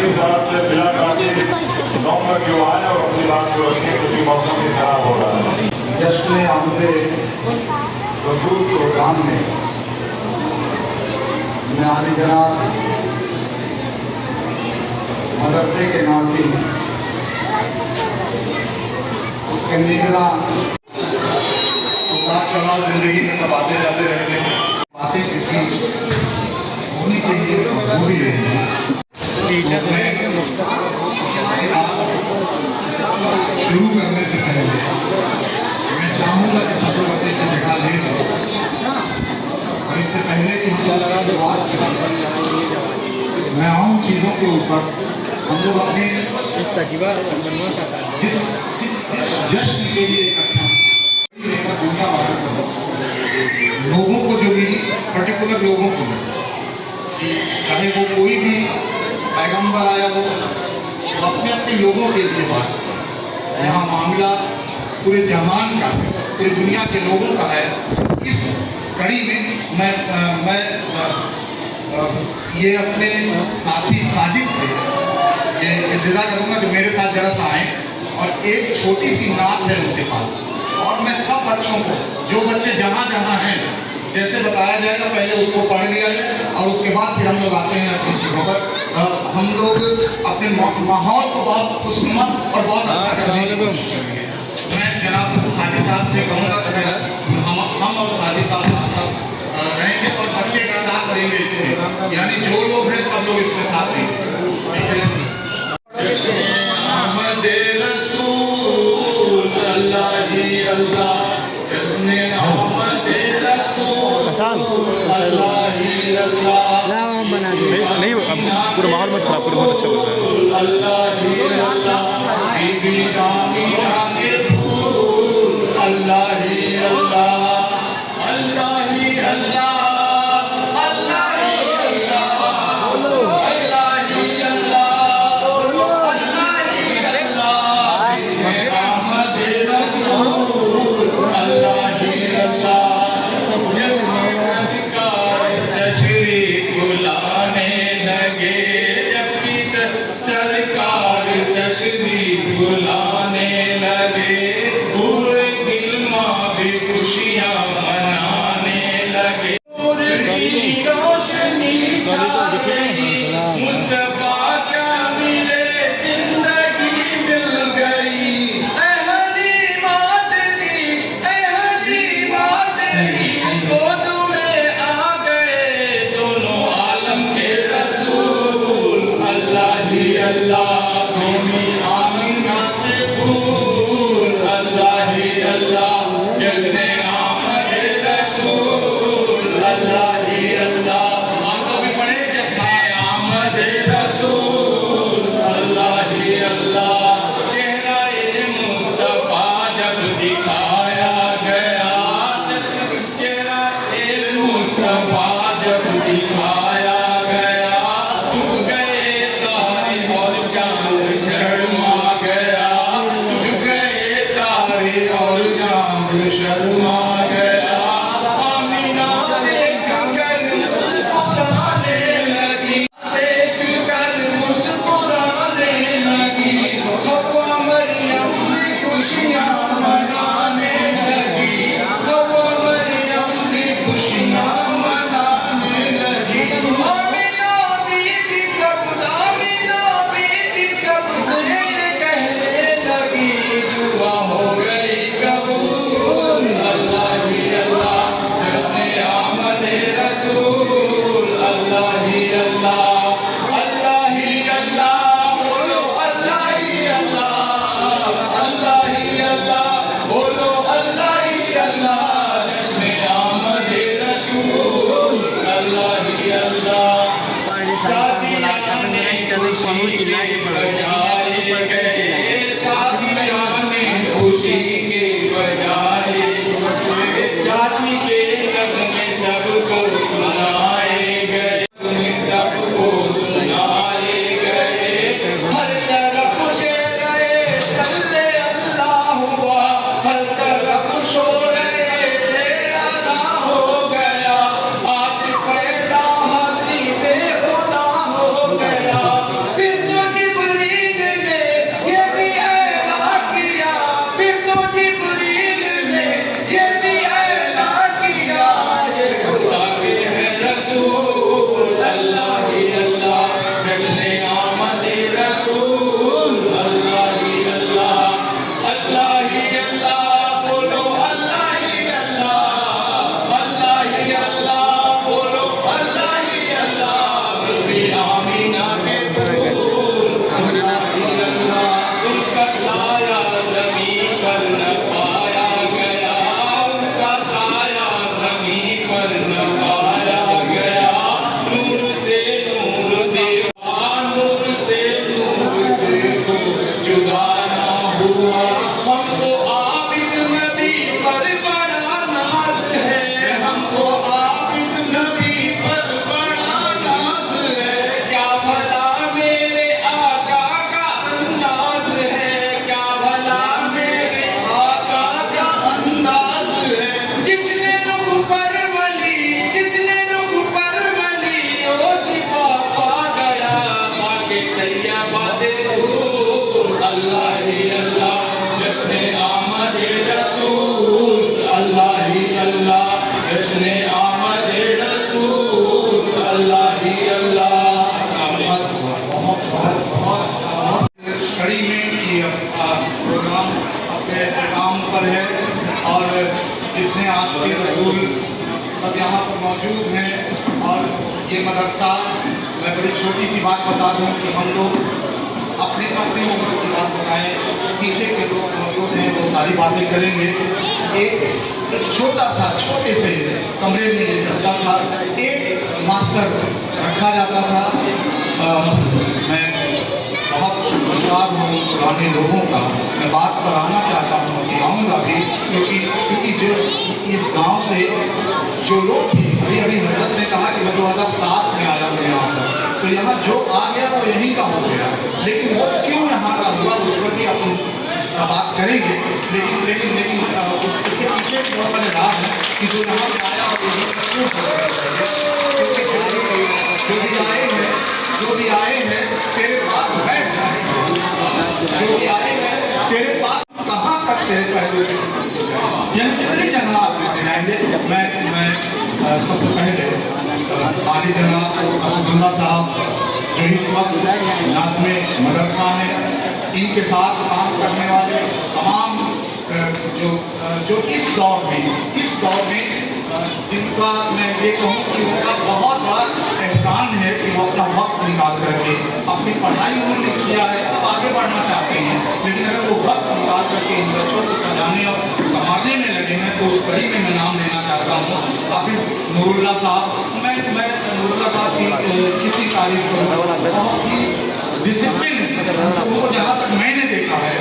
की तरफ से जिला काफी गाँव में जो आए और अपनी बात को रखने क्योंकि मौसम भी खराब हो रहा है। जश्न आमदे रसूल प्रोग्राम में मैं आली जनाब मदरसे के नाज़रीन उसके निगरां उतार चढ़ाव जिंदगी में सब आते जाते रहते हैं। बातें कितनी होनी चाहिए वो भी है। शुरू करने से पहले मैं चाहूँगा कि सब लोग अपनी जगह ले लें और इससे पहले कि हम बात करें मैं आऊँ चीज़ों के ऊपर हम लोग अपने जिस जश्न के लिए इकट्ठा लोगों को जो भी पर्टिकुलर लोगों को चाहे वो कोई भी पैगंबर आया हो तो अपने अपने लोगों के लिए बात यहाँ मामला पूरे जहान का है, पूरी दुनिया के लोगों का है। इस कड़ी में मैं ये अपने साथी साजिद से ये इंतज़ार करूँगा कि मेरे साथ जरा सा आए और एक छोटी सी नात है उनके पास और मैं सब बच्चों को जो बच्चे जहाँ जहाँ हैं जैसे बताया जाएगा पहले उसको पढ़ लिया जाए और उसके बाद फिर हम लोग आते हैं अपनी चीज़ों पर। हम लोग अपने माहौल को बहुत खुशनुमा और बहुत अच्छा करने की कोशिश करेंगे। मैं जनाब साजिद साहब से कहूँगा हम और साजिद साहब साथ रहेंगे और बच्चे का साथ रहेंगे इसमें, यानी जो लोग हैं सब लोग इसमें साथ रहेंगे। बना दे नहीं अब पूरा माहौल मत खराब करो, बहुत अच्छा बोल फिर अल्लाह ही अल्लाह जश्न आमद रसूल, अल्लाह ही अल्लाह जश्न आमद रसूल, अल्लाह ही अल्लाह। कड़ी में ये प्रोग्राम अपने काम पर है और जितने आपके रसूल सब यहाँ पर मौजूद हैं। और ये मदरसा, मैं बड़ी छोटी सी बात बता दूँ कि हम लोग अपनी उम्र की बात बताएं, पीछे के लोग मौजूद हैं वो सारी बातें करेंगे। एक छोटे से कमरे में ये चलता था, एक मास्टर रखा जाता था। मैं बहुत शुक्रगुजार हूँ पुराने लोगों का। मैं बात पर आना चाहता हूँ कि आऊँगा भी, क्योंकि जो इस गांव से जो लोग थे, अभी हजरत ने कहा कि मैं 2007 में आया हूँ यहाँ पर, तो यहाँ जो आ गया वो यहीं का हो गया, लेकिन वो क्यों यहाँ का हुआ उस पर भी अपन बात करेंगे। लेकिन उसके पीछे भी बहुत सारे राज हैं कि जो यहाँ पे आया और यहीं का क्यों हो गया। जो भी आए हैं तेरे पास बैठ जाए, जो भी आए हैं तेरे पास कहाँ करते हैं पहले से, यानी कितनी जगह आप लेते जाएंगे। मैं सबसे पहले आली जनाब असदुल्ला साहब जो इस वक्त नाथ में मदरसा है, इनके साथ काम करने वाले तमाम जो इस दौर में जिनका मैं ये कहूँ कि उनका बहुत बड़ा एहसान है कि वो अपना वक्त निकाल करके अपनी पढ़ाई उन्होंने किया है, सब आगे बढ़ना चाहते हैं, लेकिन अगर वो वक्त निकाल करके इन बच्चों को सजाने और संभालने में लगे हैं तो उस कड़ी में मैं नाम लेना चाहता हूँ हाफिज नूरुल्लाह साहब। मैं नूरुल्लाह साहब की कितनी तारीफ करूँ, बहुत ही डिसिप्लिन, उनको जहाँ तक मैंने देखा है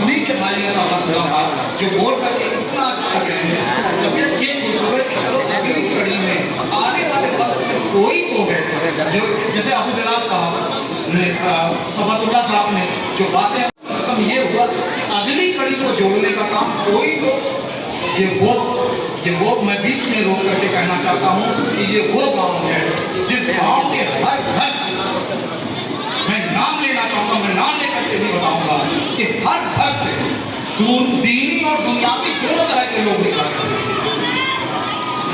उन्हीं के भाई ने सबक हुआ जो बोल करके इतना अच्छा गए हैं। तबियत ये खुशखबरी कि चलो अगली कड़ी में आने वाले वक्त में कोई तो है जो जैसे अबू जलाल साहब ने सबतुल्लाह साहब ने जो बातें ये हुआ कि अगली कड़ी को जोड़ने का काम कोई तो ये वो मैं बीच में रोक करके कहना चाहता हूँ कि ये वो गांव है जिस गांव के हर घर से मैं नाम लेना चाहूँगा, मैं नाम लेकर के भी बताऊँगा कि हर घर से दीनी और दुनियावी दोनों तरह के लोग निकल रहे हैं।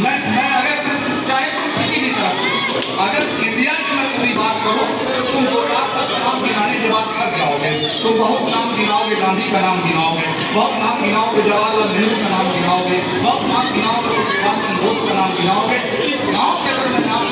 मैं अगर चाहे तो किसी भी तरफ से, अगर इंडिया की मैं पूरी बात करूँ तो तुम 2-10 नाम गिनाने के बाद थक जाओगे। तुम बहुत नाम गिनाओगे, गांधी का नाम गिनाओगे, बहुत नाम गिनाओगे, जवाहरलाल नेहरू का नाम गिनाओगे, बहुत नाम गिनाओगे तो सुभाष चंद्र बोस का नाम गिनाओगे। इस गाँव से अगर मैं नाम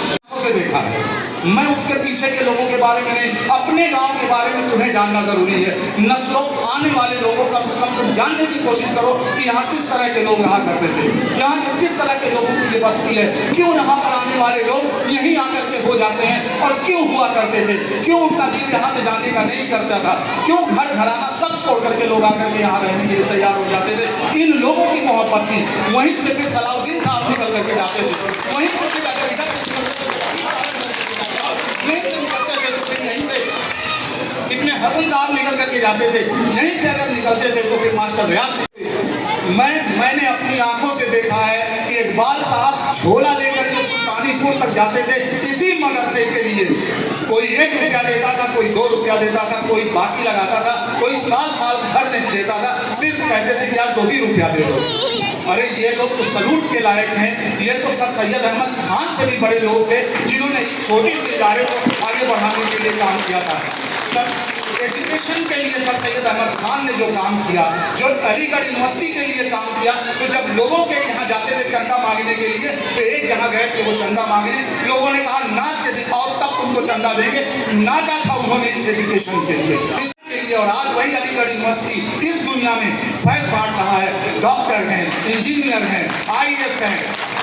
से देखा है, मैं उसके पीछे के लोगों के बारे में नहीं, अपने गांव के बारे में तुम्हें जानना जरूरी है। नस्लों आने वाले लोगों कम से कम तुम जानने की कोशिश करो कि यहाँ किस तरह के लोग रहा करते थे, यहाँ के किस तरह के लोगों की ये बस्ती है, क्यों यहाँ पर आने वाले लोग यहीं आकर के हो जाते हैं और क्यों हुआ करते थे, क्यों उनका दिल यहाँ से जाने का नहीं करता था, क्यों घर घराना सब छोड़ करके लोग आकर के यहाँ रहने के लिए तैयार हो जाते थे। इन लोगों की मोहब्बत थी। वहीं से फिर सलाउद्दीन साहब निकल करके जाते थे, वहीं से फिर जाकर इधर निकलते थे तो फिर यहीं से इतने हसन साहब निकल करके जाते थे, यहीं से अगर निकलते थे तो फिर मास्टर रियाज। मैंने अपनी आंखों से देखा है कि इकबाल साहब झोला लेकर के सुल्तानीपुर तक जाते थे इसी मदरसे के लिए। कोई 1 रुपया देता था, कोई 2 रुपया देता था, कोई बाकी लगाता था, कोई साल घर नहीं देता था, सिर्फ कहते थे कि यार 2 ही रुपया दे दो। अरे ये लोग तो सलूट के लायक हैं। ये तो सर सैयद अहमद खान से भी बड़े लोग थे जिन्होंने इस छोटी सी इदारे को आगे बढ़ाने के लिए काम किया था। सर एजुकेशन के लिए सर सैयद अहमद खान ने जो काम किया, जो अलीगढ़ यूनिवर्सिटी के लिए काम किया, तो जब लोगों के यहाँ जाते थे चंदा मांगने के लिए तो एक जगह गए थे वो चंदा मांगने, लोगों ने कहा नाच के दिखाओ तब तुमको चंदा देंगे। नाचा था उन्होंने इस एजुकेशन के लिए और आज वही अलीगढ़ यूनिवर्सिटी इस दुनिया में फैज बांट रहा है। डॉक्टर हैं, इंजीनियर हैं, IAS हैं,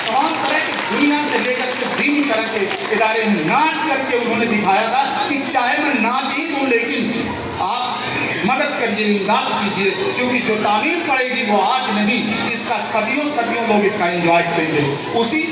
तमाम तरह की दुनिया से लेकर के दीनी तरह के इदारे नाच करके उन्होंने दिखाया था कि चाहे मैं नाच ही दूं लेकिन आप मदद करिए, इमदाद कीजिए, क्योंकि जो तामीर पड़ेगी वो आज नहीं, इसका सदियों लोग इसका एंजॉय करेंगे। उसी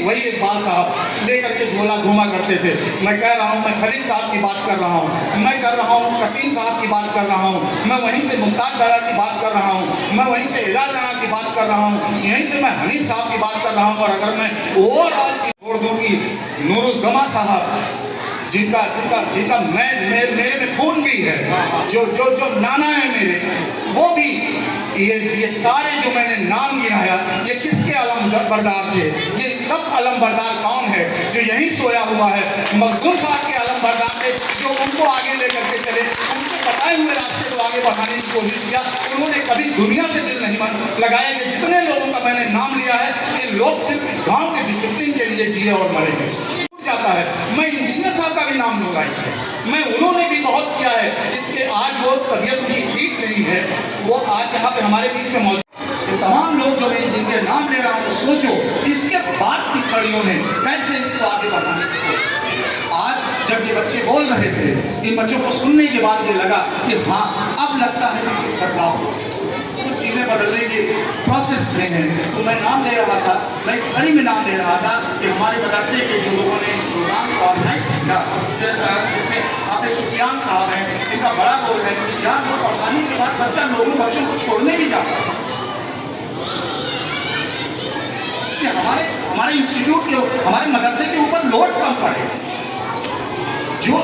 वही इकबाल साहब लेकर के झोला घूमा करते थे। मैं कह रहा हूँ, मैं खलील साहब की बात कर रहा हूँ, मैं कर रहा हूँ कसीम साहब की बात कर रहा हूँ, मैं वहीं से मुमताज दारा की बात कर रहा हूँ, मैं वहीं से एजाज दारा की बात कर रहा हूँ, यहीं से मैं हनीफ साहब की बात कर रहा हूँ। और अगर मैं ओवरऑल की छोड़ दूँ कि नूरुज़्ज़मा साहब जिनका जिनका जिनका मेरे में खून भी है, जो नाना है मेरे, वो भी ये सारे जो मैंने नाम गिनाया, ये किसके अलम बरदार थे? ये सब अलम बरदार कौन है? जो यहीं सोया हुआ है, मखदूम साहब के अलम बरदार थे, जो उनको आगे लेकर के चले, उनके बताए हुए रास्ते को आगे बढ़ाने की कोशिश किया। उन्होंने कभी दुनिया से दिल नहीं लगाया। ये जितने लोगों का मैंने नाम लिया है, ये लोग सिर्फ गांव के डिसिप्लिन के लिए जिए और मरे जाता है। मैं इंजीनियर साहब का भी नाम लूंगा इसमें। मैं उन्होंने भी बहुत किया है। इसके आज वो तबीयत भी ठीक नहीं है, वो आज यहाँ पे हमारे बीच में मौजूद। तो तमाम लोग जो मैं जिनके नाम ले रहा हूँ, सोचो इसके बाद की कड़ियों में कैसे इसको आगे बढ़ाने की। आज जब ये बच्चे बोल रहे थे, इन बच्चों को सुनने के बाद ये लगा कि हाँ, अब लगता है कि कुछ बदलाव हो, कुछ चीज़ें बदलने के प्रोसेस में हैं। तो मैं नाम ले रहा था, मैं इस कड़ी में नाम ले रहा था कि हमारे मदरसे के जो लोगों ने इस प्रोग्राम को ऑर्गेनाइज किया, जिसमें आपने सुफियान साहब हैं, इनका बड़ा रोल है। यहाँ लोग पढ़ाने के बाद बच्चों को छोड़ने भी जाता है। हमारे इंस्टीट्यूट के, हमारे मदरसे के ऊपर लोड कम पड़े। जो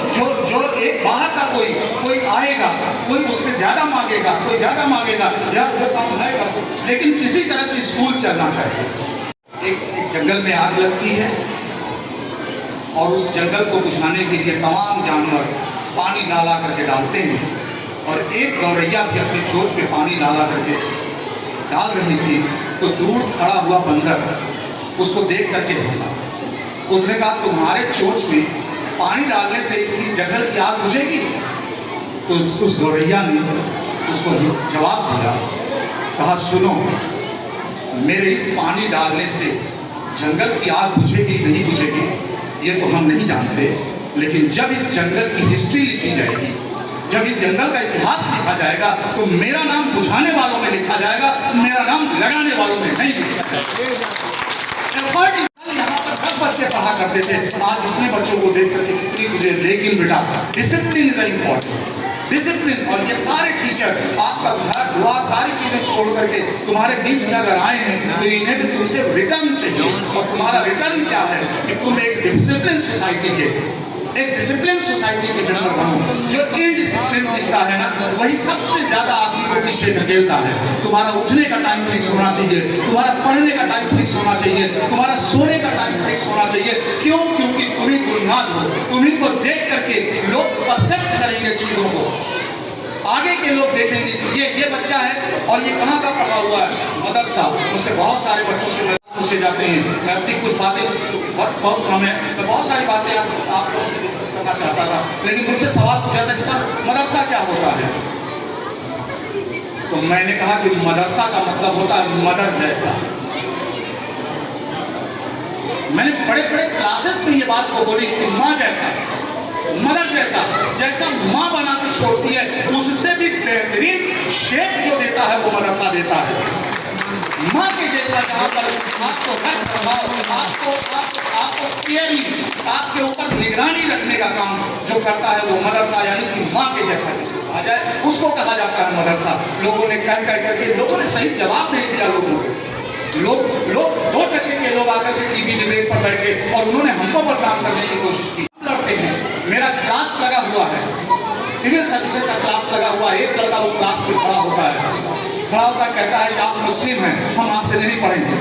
एक बाहर का कोई आएगा, कोई उससे ज्यादा मांगेगा, कोई ज्यादा मांगेगा, यार वो काम नहीं करते। लेकिन किसी तरह से स्कूल चलना चाहिए। एक जंगल में आग लगती है और उस जंगल को बुझाने के लिए तमाम जानवर पानी डाला करके डालते हैं, और एक गौरैया भी अपनी चोंच पे पानी डाला करके डाल रही थी, तो दूर खड़ा हुआ बंदर उसको देख करके हंसा। उसने कहा, तुम्हारे चोंच में पानी डालने से इसकी जंगल की आग बुझेगी? तो उस गौरैया ने उसको जवाब दिया, कहा, सुनो, मेरे इस पानी डालने से जंगल की आग बुझेगी नहीं बुझेगी ये तो हम नहीं जानते, लेकिन जब इस जंगल की हिस्ट्री लिखी जाएगी, जब इस जंगल का इतिहास लिखा जाएगा, तो मेरा नाम बुझाने वालों में लिखा जाएगा, मेरा नाम लगाने वालों में नहीं लिखा जाएगा। यहाँ पर 10 बच्चे पढ़ा करते थे, आज उतने बच्चों को देख करके कितनी मुझे, लेकिन बेटा डिसिप्लिन इज इम्पोर्टेंट, डिसिप्लिन। और ये सारे टीचर आपका घर दुआ सारी चीजें छोड़ करके तुम्हारे बीच में अगर आए हैं, तो इन्हें भी तुमसे रिटर्न चाहिए। और तुम्हारा रिटर्न क्या है कि तुम एक डिसिप्लिन सोसाइटी के मेंबर बनो। जो इनडिसिप्लिन दिखता है ना, वही सबसे ज्यादा आदमी को पीछे ढकेलता है। तुम्हारा उठने का टाइम फिक्स होना चाहिए, तुम्हारा पढ़ने का टाइम फिक्स होना चाहिए, तुम्हारा सोने का टाइम फिक्स होना चाहिए। क्यों? क्योंकि तुम्ही बुनियाद हो, तुम्ही को देख करके लोग परसेप्ट करेंगे चीजों को, आगे के लोग देखेंगे ये बच्चा है और ये कहाँ का पढ़ा हुआ है, मदरसा। उससे बहुत सारे बच्चों से पूछे जाते हैं। मैं अपनी कुछ बातें बहुत कम है, मैं बहुत सारी बातें आप लोगों से डिस्कस करना चाहता था, लेकिन मुझसे सवाल पूछा था कि सर मदरसा क्या होता है? तो मैंने कहा कि मदरसा का मतलब होता है मदर जैसा। मैंने बड़े बड़े क्लासेस में ये बात को बोली कि माँ जैसा, मदर जैसा माँ बना के छोड़ती है, उससे भी बेहतरीन शेप जो देता है वो मदरसा देता है। माँ के जैसा जहाँ पर आपको हर प्रभाव, आपको केयरिंग, आपके ऊपर निगरानी रखने का काम जो करता है वो मदरसा, यानी कि माँ के जैसा कहा जाए उसको कहा जाता है मदरसा। लोगों ने कह करके लोगों ने सही जवाब नहीं दिया। लोग 2% के लोग आकर के टीवी डिबेट पर बैठे और उन्होंने हमको बदनाम करने की कोशिश की। लड़ते हैं, मेरा क्लास लगा हुआ है, सिविल सर्विसेज का क्लास लगा हुआ है, एक लड़का उस क्लास में खड़ा होता कहता है कि आप मुस्लिम हैं, हम आपसे नहीं पढ़ेंगे।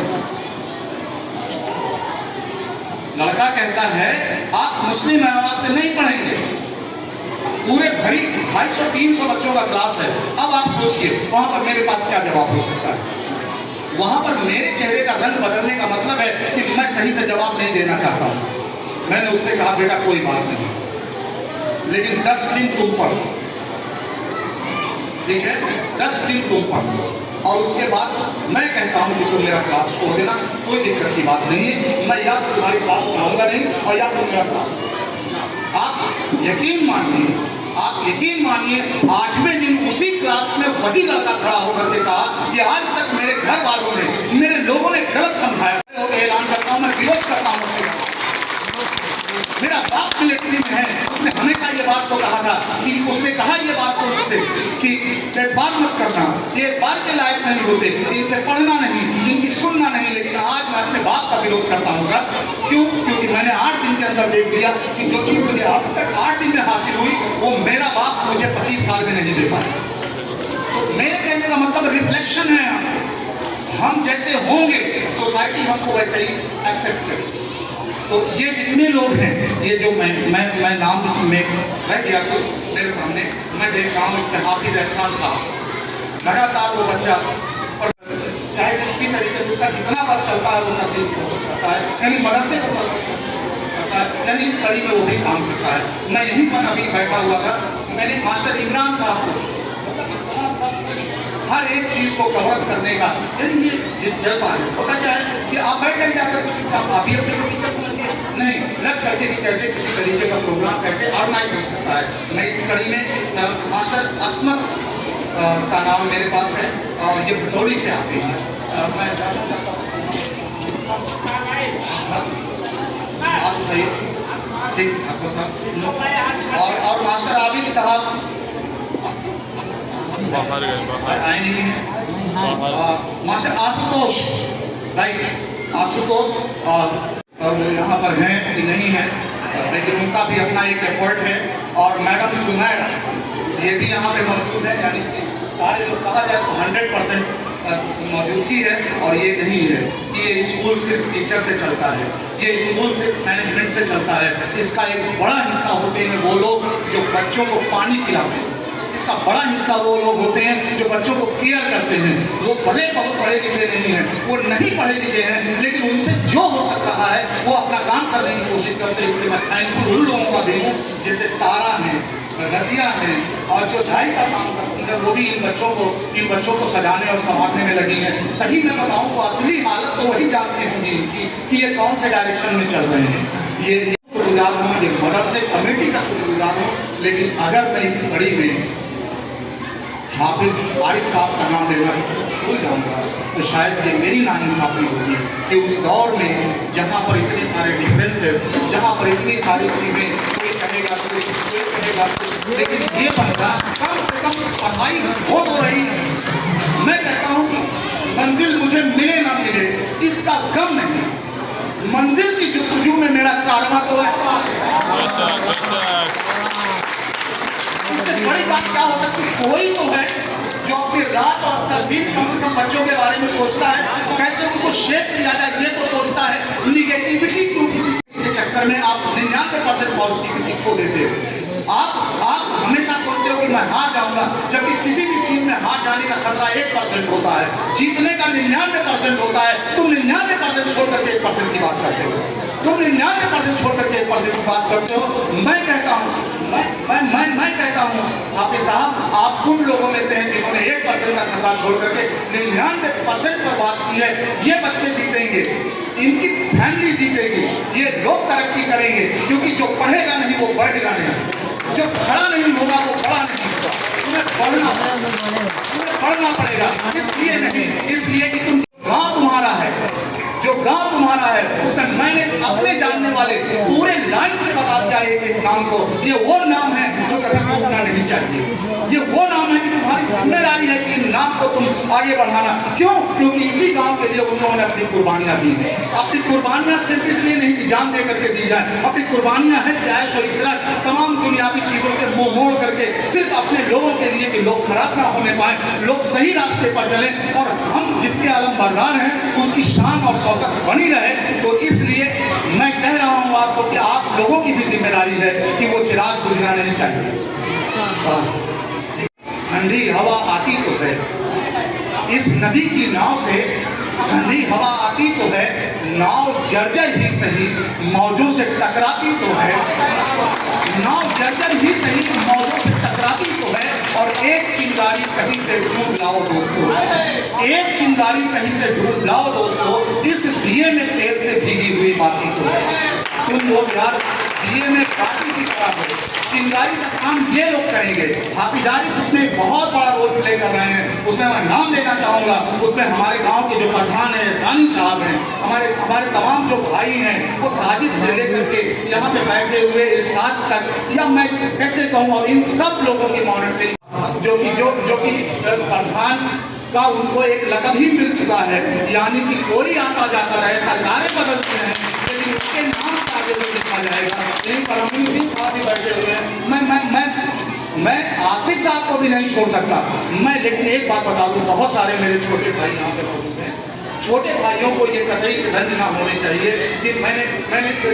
लड़का कहता है आप मुस्लिम हैं, हम आपसे नहीं पढ़ेंगे। पूरे भरी 250-300 बच्चों का क्लास है। अब आप सोचिए वहां पर मेरे पास क्या जवाब हो सकता है। वहां पर मेरे चेहरे का रंग बदलने का मतलब है कि मैं सही से जवाब नहीं देना चाहता हूं। मैंने उससे कहा बेटा कोई बात नहीं, लेकिन 10 दिन तुम पढ़ो, ठीक है, 10 दिन तुम पढ़ो, और उसके बाद मैं कहता हूं कि तुम मेरा क्लास छोड़ देना, कोई दिक्कत की बात नहीं है। मैं या तो तुम्हारी क्लास में आऊंगा नहीं और या तुम मेरा क्लास। आप यकीन मानिए 8वें दिन उसी क्लास में वही लड़का खड़ा होकर के कहा कि आज तक मेरे घर वालों ने, मेरे लोगों ने गलत समझाया। ऐलान करता हूं, मैं विरोध करता हूं। मेरा बाप मिलिट्री में है, उसने हमेशा ये बात को कहा था कि उसने कहा ये बात को मुझसे कि बात मत करना, ये बात के लायक नहीं होते, इनसे पढ़ना नहीं, इनकी सुनना नहीं। लेकिन आज मैं अपने बाप का विरोध करता हूँ सर। क्यों? क्योंकि मैंने 8 दिन के अंदर देख लिया कि जो चीज़ मुझे अब तक 8 दिन में हासिल हुई वो मेरा बाप मुझे 25 साल में नहीं दे पाया। तो मेरे कहने का मतलब रिफ्लेक्शन है, हम जैसे होंगे सोसाइटी हमको वैसे ही एक्सेप्ट करेगी। तो ये जितने लोग हैं, ये जो मैं नाम में रह गया तो मेरे सामने मैं देख रहा हूँ, इसमें हाफिज एहसान साहब लगातार वो बच्चा, और चाहे जिस भी तरीके से उसका जितना बस चलता है वो करने की कोशिश करता है, यानी मदरसे को करता है, यानी इस कड़ी में वो भी काम करता है। मैं यहीं पर अभी बैठा हुआ था, मैंने मास्टर इमरान साहब को हर एक चीज को कवर करने का, यानी ये जज्बा है। होता क्या है कि आप बैठ कर जाकर कुछ आप भी अपने को टीचर समझिए, नहीं लग करके कि कैसे किसी तरीके का प्रोग्राम कैसे ऑर्गेनाइज हो सकता है। मैं इस कड़ी में मास्टर असमत का नाम मेरे पास है और ये भटोली से आते हैं। मैं जानना चाहता हूँ ठीक साहब और मास्टर आबिद साहब बाहर गए, आए नहीं है। मास्टर आशुतोष, राइट, आशुतोष और यहाँ पर हैं कि नहीं है, लेकिन उनका भी अपना एक एफर्ट है। और मैडम सुमैरा ये भी यहाँ पे मौजूद है, यानी कि सारे लोग कहा जाए तो 100% मौजूदगी है। और ये नहीं है कि ये स्कूल सिर्फ टीचर से चलता है, ये स्कूल सिर्फ मैनेजमेंट से चलता है। इसका एक बड़ा हिस्सा होते हैं वो लोग जो बच्चों को पानी पिलाते हैं, इसका बड़ा हिस्सा वो लोग होते हैं जो बच्चों को केयर करते हैं। वो बहुत पढ़े लिखे नहीं हैं, वो नहीं पढ़े लिखे हैं, लेकिन उनसे जो हो सक रहा है वो अपना काम करने की कोशिश करते हैं। इसलिए मैं थैंकफुल उन लोगों का भी हूँ जैसे तारा है, रजिया है, और जो ढाई का काम करती है वो भी इन बच्चों को सजाने और संवारने में लगी हैं। सही में बताऊँ तो असली हालत तो वही जानती होंगी इनकी कि ये कौन से डायरेक्शन में चल रहे हैं। ये शुक्रगुजार हूँ, ये मदरसे कमेटी का शुक्रगुजार हूँ। लेकिन अगर मैं इस घड़ी में हाफिज आरिफ साहब का नाम लेना भूल जाऊंगा तो शायद ये मेरी नाइंसाफी होगी कि उस दौर में जहाँ पर इतने सारे डिफरेंसेस, जहाँ पर इतनी सारी चीज़ें, कोई कहेगा कोई कहेगा, लेकिन ये बंदा कम से कम पढ़ाई हो तो रही है। मैं कहता हूँ कि मंजिल मुझे मिले ना मिले इसका गम नहीं, मंजिल की जुस्तजू में मेरा कारवां तो है। इससे बड़ी बात क्या हो सकती है? कोई तो है जो अपनी रात और अपना दिन कम से कम बच्चों के बारे में सोचता है, कैसे उनको शेप किया जाए ये तो सोचता है। निगेटिविटी क्यों किसी के चक्कर में आप 99% पॉजिटिविटी खो देते हो। आप हमेशा सोचते हो कि मैं हार जाऊंगा, जबकि किसी भी चीज में हार जाने का खतरा 1% होता है, जीतने का 99% होता है। तुम 99% छोड़ करके 1% की बात करते हो, तुम 99% छोड़ करके 1% की बात करते हो। मैं कहता हूँ मैं कहता हूँ हाफिज साहब, आप उन लोगों में से हैं जिन्होंने 1% का खतरा छोड़ करके 99% पर बात की है। ये बच्चे जीतेंगे, इनकी फैमिली जीतेगी, ये लोग तरक्की करेंगे, क्योंकि जो पढ़ेगा नहीं वो बढ़ेगा नहीं, जो खड़ा नहीं होगा वो खड़ा नहीं होगा। तुम्हें पढ़ना पड़ेगा, इसलिए नहीं, इसलिए कि तुम गाँव तुम्हारा है, जो गांव तुम्हारा है उसमें मैंने अपने जानने वाले पूरे लाइन से बता दिया एक नाम को। ये वो नाम है जो कभी टूटना नहीं चाहिए, ये वो नाम है कि तुम्हारी जिम्मेदारी है कि इन नाम को तुम आगे बढ़ाना। क्यों? क्योंकि इसी गांव के लिए उन लोगों ने अपनी कुर्बानियां दी हैं। अपनी कुर्बानियां सिर्फ इसलिए नहीं कि जान दे करके दी जाए, अपनी कुर्बानियां हैं कि ऐश और इज़्ज़त तमाम दुनियावी चीजों से मुंह मोड़ करके सिर्फ अपने लोगों के लिए कि लोग खराब ना होने पाए, लोग सही रास्ते पर चले और हम जिसके आलम बरदार हैं उसकी शान और शौकत बनी रहे। तो इसलिए मैं कह रहा हूं आपको कि आप लोगों की भी जिम्मेदारी है कि वो चिराग बुझना नहीं चाहिए। ठंडी हवा आती तो है, इस नदी की नाव से ठंडी हवा आती तो है, नाव जर्जर ही सही मौजों से टकराती तो है, नाव जर्जर ही सही मौजों से टकराती तो है। और एक चिंगारी कहीं से ढूंढ लाओ दोस्तों, एक चिंगारी कहीं से ढूंढ लाओ दोस्तों, इस दिए में तेल से भीगी हुई बाती तो है। तुम लोग यार दिए में बाती की तरह हो, चिंगारी का काम ये लोग करेंगे। हाफिजारी उसमें एक बहुत बड़ा रोल प्ले कर रहे हैं, उसमें मैं नाम लेना चाहूंगा। उसमें हमारे गांव के जो प्रधान है रानी साहब हैं, हमारे हमारे तमाम जो भाई हैं वो साजिद से लेकर के यहाँ पे बैठे हुए इरशाद तक, या मैं कैसे कहूँ, और इन सब लोगों की मॉनिटरिंग जो कि प्रधान का उनको एक लक़ब ही मिल चुका है, यानी कि कोई आता जाता रहे, सरकारें बदलती हैं, लेकिन उसके नाम से आगे नहीं लिखा जाएगा। यहीं पर अमीनुद्दीन साहब भी बैठे हुए हैं। मैं आसिफ साहब को भी नहीं छोड़ सकता मैं, लेकिन एक बात बता दूं, बहुत सारे मेरे छोटे भाई यहाँ पे मौजूद हैं। छोटे भाइयों को ये कतई रंज ना होने चाहिए कि मैंने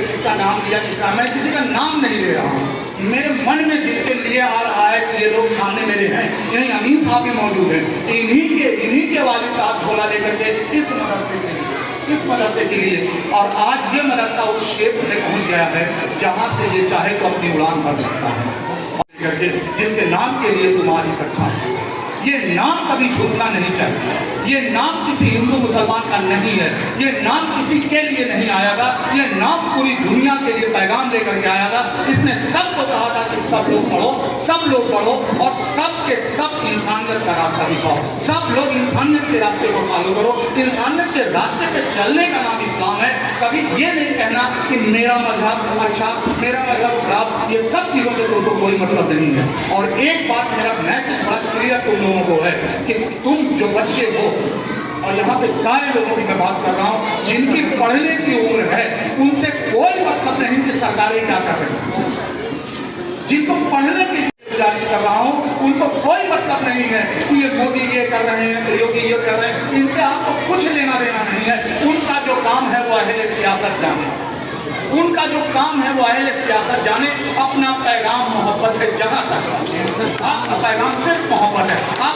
किसका नाम लिया, मैं किसी का नाम नहीं ले रहा हूँ। मेरे मन में जिनके लिए आ रहा है कि ये लोग सामने मेरे हैं, यहीं अमीन साहब भी मौजूद हैं, इन्हीं के वालिद साहब झोला लेकर के इस मदरसे के लिए, और आज ये मदरसा उस शेप में पहुंच गया है जहां से ये चाहे तो अपनी उड़ान भर सकता है, जिसके नाम के लिए तुम आज इकट्ठा है। ये नाम कभी छूटना नहीं चाहिए। ये नाम किसी हिंदू मुसलमान का नहीं है, ये नाम किसी के लिए नहीं आया था, ये नाम पूरी दुनिया के लिए पैगाम लेकर के आया था। इसने सबको कहा था कि सब लोग पढ़ो और सब के सब इंसानियत का रास्ता दिखाओ, सब लोग इंसानियत के रास्ते को फॉलो करो। इंसानियत के रास्ते पे चलने का नाम इस्लाम है। कभी ये नहीं कहना कि मेरा मजहब अच्छा, मेरा मजहब खराब, ये सब चीज़ों से तुमको कोई मतलब नहीं है। और एक बात मेरा मैसेज बड़ा क्लियर तुम लोगों को है कि तुम जो बच्चे हो, और यहाँ पे सारे लोगों की मैं बात कर रहा हूँ जिनकी पढ़ने की उम्र है, उनसे कोई मतलब नहीं कि सरकारें क्या कर रही हैं। जिनको पढ़ने की गुजारिश कर रहा हूँ उनको कोई मतलब नहीं है कि ये मोदी ये कर रहे हैं, तो योगी ये कर रहे हैं, इनसे आपको कुछ लेना देना नहीं है। उनका जो काम है वो अहले सियासत जाने, उनका जो काम है वो अहले सियासत जाने। अपना पैगाम मोहब्बत है, जहाँ तक आपका पैगाम सिर्फ मोहब्बत है। आप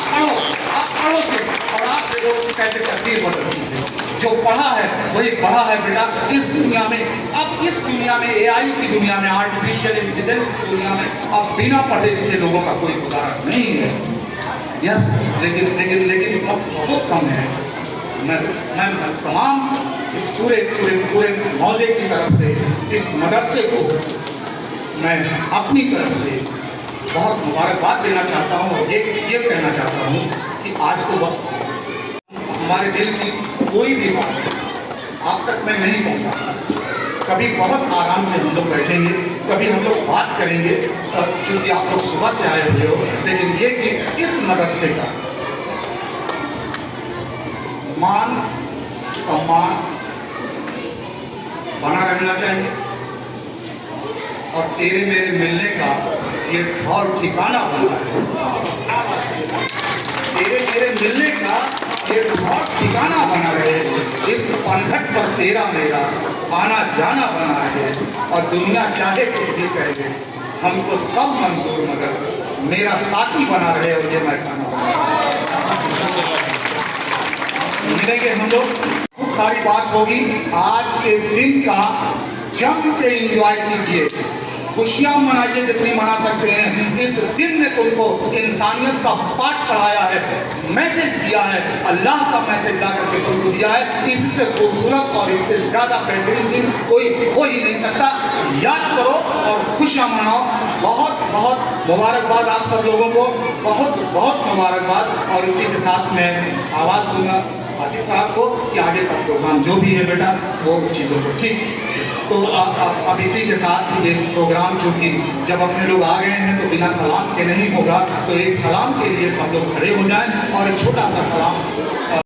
पढ़ो सिर्फ, और आप देखो कैसे तकदीर बदलती है। जो पढ़ा है वही पढ़ा है बेटा। इस दुनिया में, अब इस दुनिया में, AI की दुनिया में, आर्टिफिशियल इंटेलिजेंस की दुनिया में अब बिना पढ़े लिखे लोगों का कोई गुजारा नहीं है। यस, लेकिन बहुत कम है। मैं तमाम इस पूरे मौजे की तरफ से इस मदरसे को मैं अपनी तरफ से बहुत मुबारकबाद देना चाहता हूँ, और ये कहना चाहता हूँ कि आज तो हमारे दिल की कोई भी बात आप तक मैं नहीं पहुँचा। कभी बहुत आराम से हम लोग बैठेंगे, कभी हम लोग बात करेंगे, चूँकि आप लोग सुबह से आए हुए हो, लेकिन ये कि इस मदरसे का मान सम्मान बना रहना चाहिए, और तेरे मेरे मिलने का ये और ठिकाना बना है। तेरे मेरे मिलने का ये और ठिकाना बना रहे। इस पनघट पर तेरा मेरा आना जाना बना रहे, और दुनिया चाहे कुछ भी कहे, हमको सब मंजूर, मगर मेरा साथी बना रहे, और ये मैं खाना मिलेंगे हम लोग। बहुत सारी बात होगी। आज के दिन का जम के एंजॉय कीजिए, खुशियां मनाइए जितनी मना सकते हैं। इस दिन ने तुमको इंसानियत का पाठ पढ़ाया है, मैसेज दिया है, अल्लाह का मैसेज ला करके तुमको दिया है। इससे खूबसूरत और इससे ज्यादा बेहतरीन दिन कोई हो ही नहीं सकता। याद करो और खुशियां मनाओ। बहुत बहुत मुबारकबाद आप सब लोगों को, बहुत बहुत मुबारकबाद। और इसी के साथ मैं आवाज़ दूंगा साथी साहब को कि आगे का प्रोग्राम जो भी है बेटा वो चीज़ों को ठीक। तो अब इसी के साथ ये प्रोग्राम, चूँकि जब अपने लोग आ गए हैं तो बिना सलाम के नहीं होगा, तो एक सलाम के लिए सब लोग खड़े हो जाएं, और एक छोटा सा सलाम